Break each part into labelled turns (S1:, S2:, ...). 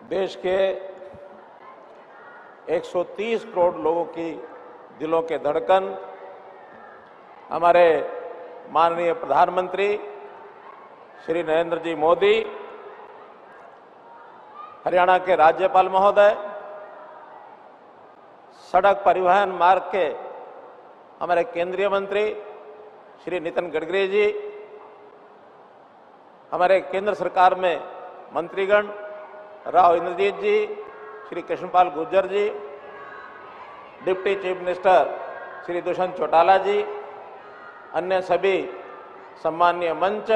S1: देश के 130 करोड़ लोगों की दिलों के धड़कन हमारे माननीय प्रधानमंत्री श्री नरेंद्र जी मोदी, हरियाणा के राज्यपाल महोदय, सड़क परिवहन मार्ग के हमारे केंद्रीय मंत्री श्री नितिन गडकरी जी, हमारे केंद्र सरकार में मंत्रीगण Rao Inderjit ji, Shri Krishanpal Gurjar ji, deputy chief minister Shri Dushyant Chautala ji, अन्य सभी सम्मानीय मंच,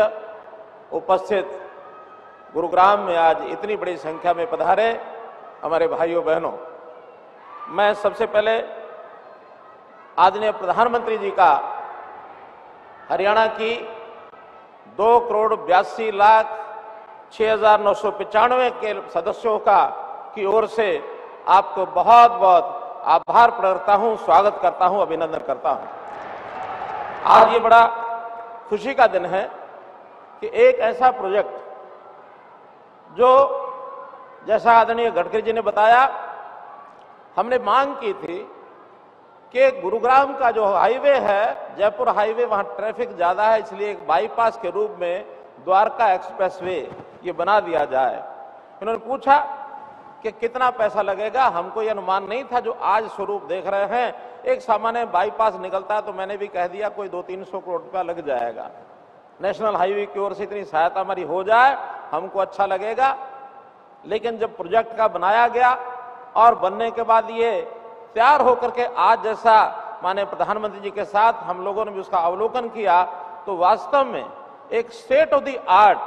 S1: उपस्थित गुरुग्राम में आज इतनी बड़ी संख्या में पधारे हमारे भाइयों बहनों, मैं सबसे पहले आदरणीय प्रधानमंत्री जी का हरियाणा की 2,82,06,995 के सदस्यों की ओर से आपको बहुत बहुत आभार प्रकट करता हूं, स्वागत करता हूं, अभिनंदन करता हूं। आज ये बड़ा खुशी का दिन है कि एक ऐसा प्रोजेक्ट जो जैसा आदरणीय गडकरी जी ने बताया, हमने मांग की थी कि गुरुग्राम का जो हाईवे है, जयपुर हाईवे, वहां ट्रैफिक ज्यादा है, इसलिए एक बाईपास के रूप में द्वारका एक्सप्रेसवे ये बना दिया जाए। इन्होंने पूछा कि कितना पैसा लगेगा, हमको ये अनुमान नहीं था जो आज स्वरूप देख रहे हैं। एक सामान्य बाईपास निकलता है तो मैंने भी कह दिया कोई 200-300 करोड़ रुपया लग जाएगा। नेशनल हाईवे की ओर से इतनी सहायता हमारी हो जाए हमको अच्छा लगेगा। लेकिन जब प्रोजेक्ट का बनाया गया और बनने के बाद ये तैयार होकर के आज जैसा माननीय प्रधानमंत्री जी के साथ हम लोगों ने भी उसका अवलोकन किया, तो वास्तव में एक स्टेट ऑफ द आर्ट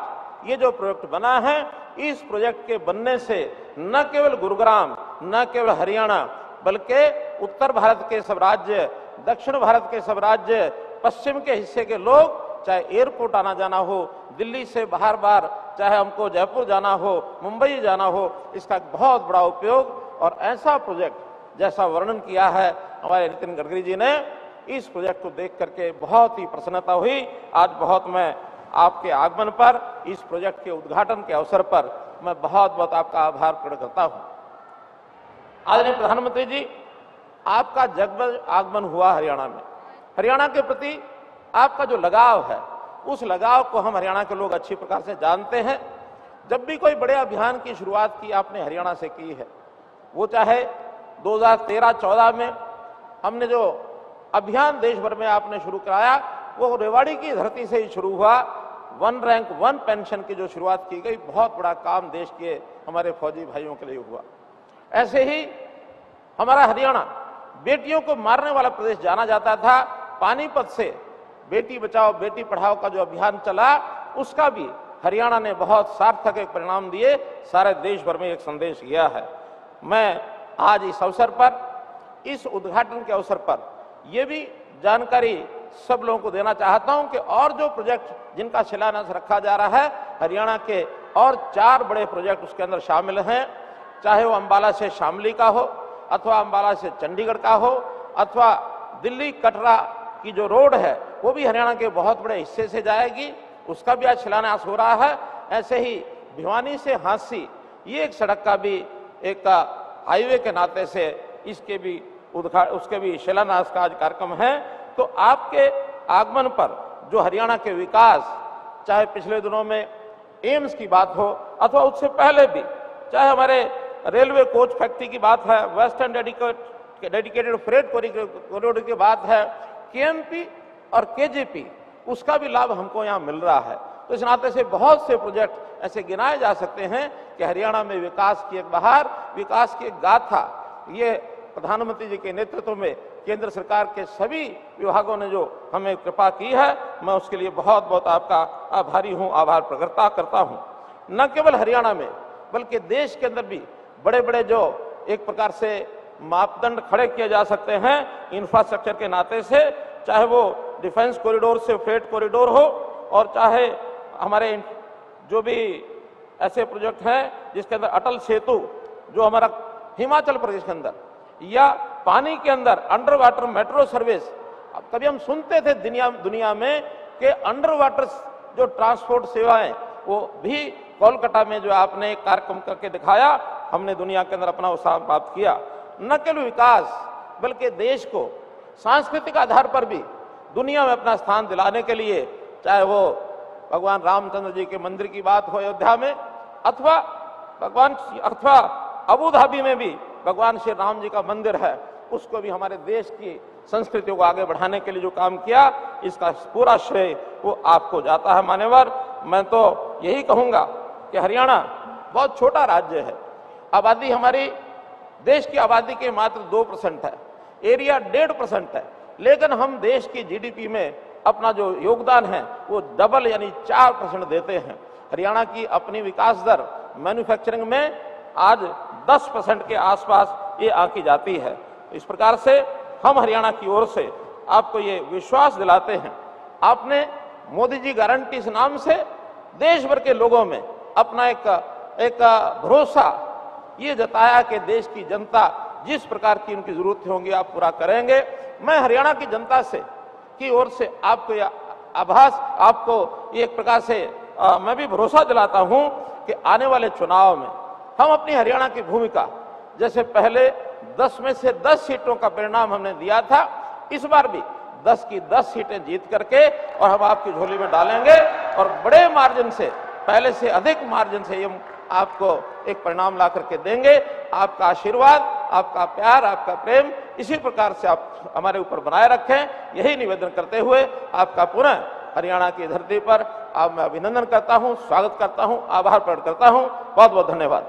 S1: ये जो प्रोजेक्ट बना है, इस प्रोजेक्ट के बनने से न केवल गुरुग्राम, न केवल हरियाणा, बल्कि उत्तर भारत के सब राज्य, दक्षिण भारत के सब राज्य, पश्चिम के हिस्से के लोग, चाहे एयरपोर्ट आना जाना हो, दिल्ली से बाहर बार चाहे हमको जयपुर जाना हो, मुंबई जाना हो, इसका बहुत बड़ा उपयोग। और ऐसा प्रोजेक्ट जैसा वर्णन किया है हमारे नितिन गडकरी जी ने, इस प्रोजेक्ट को देख करके बहुत ही प्रसन्नता हुई। आज बहुत मैं आपके आगमन पर, इस प्रोजेक्ट के उद्घाटन के अवसर पर मैं बहुत बहुत आपका आभार प्रकट करता हूं। आदरणीय प्रधानमंत्री जी, आपका जगमग आगमन हुआ हरियाणा में। हरियाणा के प्रति आपका जो लगाव है, उस लगाव को हम हरियाणा के लोग अच्छी प्रकार से जानते हैं। जब भी कोई बड़े अभियान की शुरुआत की आपने हरियाणा से की है, वो चाहे 2013-14 में हमने जो अभियान देश भर में आपने शुरू कराया, वो रेवाड़ी की धरती से ही शुरू हुआ। 1 रैंक 1 पेंशन की जो शुरुआत की गई, बहुत बड़ा काम देश के हमारे फौजी भाइयों के लिए हुआ। ऐसे ही हमारा हरियाणा बेटियों को मारने वाला प्रदेश जाना जाता था। पानीपत से बेटी बचाओ बेटी पढ़ाओ का जो अभियान चला, उसका भी हरियाणा ने बहुत सार्थक एक परिणाम दिए, सारे देश भर में एक संदेश गया है। मैं आज इस अवसर पर, इस उद्घाटन के अवसर पर यह भी जानकारी सब लोगों को देना चाहता हूं कि और जो प्रोजेक्ट जिनका शिलान्यास रखा जा रहा है, हरियाणा के और 4 बड़े प्रोजेक्ट उसके अंदर शामिल हैं। चाहे वो अंबाला से शामली का हो, अथवा अंबाला से चंडीगढ़ का हो, अथवा दिल्ली कटरा की जो रोड है वो भी हरियाणा के बहुत बड़े हिस्से से जाएगी, उसका भी आज शिलान्यास हो रहा है। ऐसे ही भिवानी से हांसी, ये एक सड़क का भी एक हाईवे के नाते से इसके भी उसके भी शिलान्यास का आज कार्यक्रम है। तो आपके आगमन पर जो हरियाणा के विकास, चाहे पिछले दिनों में एम्स की बात हो, अथवा उससे पहले भी, चाहे हमारे रेलवे कोच फैक्ट्री की बात है, वेस्टर्न डेडिकेटेड फ्रेट कॉरिडोर की बात है, केएमपी और केजीपी, उसका भी लाभ हमको यहाँ मिल रहा है। तो इस नाते से बहुत से प्रोजेक्ट ऐसे गिनाए जा सकते हैं कि हरियाणा में विकास की एक बहार, विकास की एक गाथा, ये प्रधानमंत्री जी के नेतृत्व में केंद्र सरकार के सभी विभागों ने जो हमें कृपा की है, मैं उसके लिए बहुत बहुत आपका आभारी हूं, आभार प्रकट करता हूं। न केवल हरियाणा में बल्कि देश के अंदर भी बड़े बड़े जो एक प्रकार से मापदंड खड़े किए जा सकते हैं इंफ्रास्ट्रक्चर के नाते से, चाहे वो डिफेंस कॉरिडोर से फ्रेट कॉरिडोर हो, और चाहे हमारे जो भी ऐसे प्रोजेक्ट हैं जिसके अंदर अटल सेतु जो हमारा हिमाचल प्रदेश के अंदर, या पानी के अंदर अंडर वाटर मेट्रो सर्विस। अब कभी हम सुनते थे दुनिया में कि अंडर वाटर जो ट्रांसपोर्ट सेवाएं, वो भी कोलकाता में जो आपने एक कार्यक्रम करके दिखाया, हमने दुनिया के अंदर अपना स्थान प्राप्त किया। न केवल विकास बल्कि देश को सांस्कृतिक आधार पर भी दुनिया में अपना स्थान दिलाने के लिए, चाहे वो भगवान रामचंद्र जी के मंदिर की बात हो अयोध्या में, अथवा अबू धाबी में भी भगवान श्री राम जी का मंदिर है, उसको भी हमारे देश की संस्कृतियों को आगे बढ़ाने के लिए जो काम किया, इसका पूरा श्रेय वो आपको जाता है। मान्यवर, मैं तो यही कहूंगा कि हरियाणा बहुत छोटा राज्य है, आबादी हमारी देश की आबादी के मात्र 2% है, एरिया 1.5% है, लेकिन हम देश की जीडीपी में अपना जो योगदान है वो डबल यानी 4% देते हैं। हरियाणा की अपनी विकास दर मैन्युफैक्चरिंग में आज 10% के आसपास ये आंकी जाती है। इस प्रकार से हम हरियाणा की ओर से आपको ये विश्वास दिलाते हैं, आपने मोदी जी गारंटी इस नाम से देश भर के लोगों में अपना एक भरोसा ये जताया कि देश की जनता जिस प्रकार की उनकी जरूरतें होंगी आप पूरा करेंगे। मैं हरियाणा की जनता से की ओर से आपको यह आभास, आपको एक प्रकार से मैं भी भरोसा दिलाता हूं कि आने वाले चुनाव में हम अपनी हरियाणा की भूमिका, जैसे पहले 10 में से 10 सीटों का परिणाम हमने दिया था, इस बार भी 10 की 10 सीटें जीत करके और हम आपकी झोली में डालेंगे और बड़े मार्जिन से, पहले से अधिक मार्जिन से हम आपको एक परिणाम ला करके देंगे। आपका आशीर्वाद, आपका प्यार, आपका प्रेम इसी प्रकार से आप हमारे ऊपर बनाए रखें, यही निवेदन करते हुए आपका पुनः हरियाणा की धरती पर मैं अभिनंदन करता हूं, स्वागत करता हूं, आभार प्रकट करता हूं। बहुत बहुत धन्यवाद।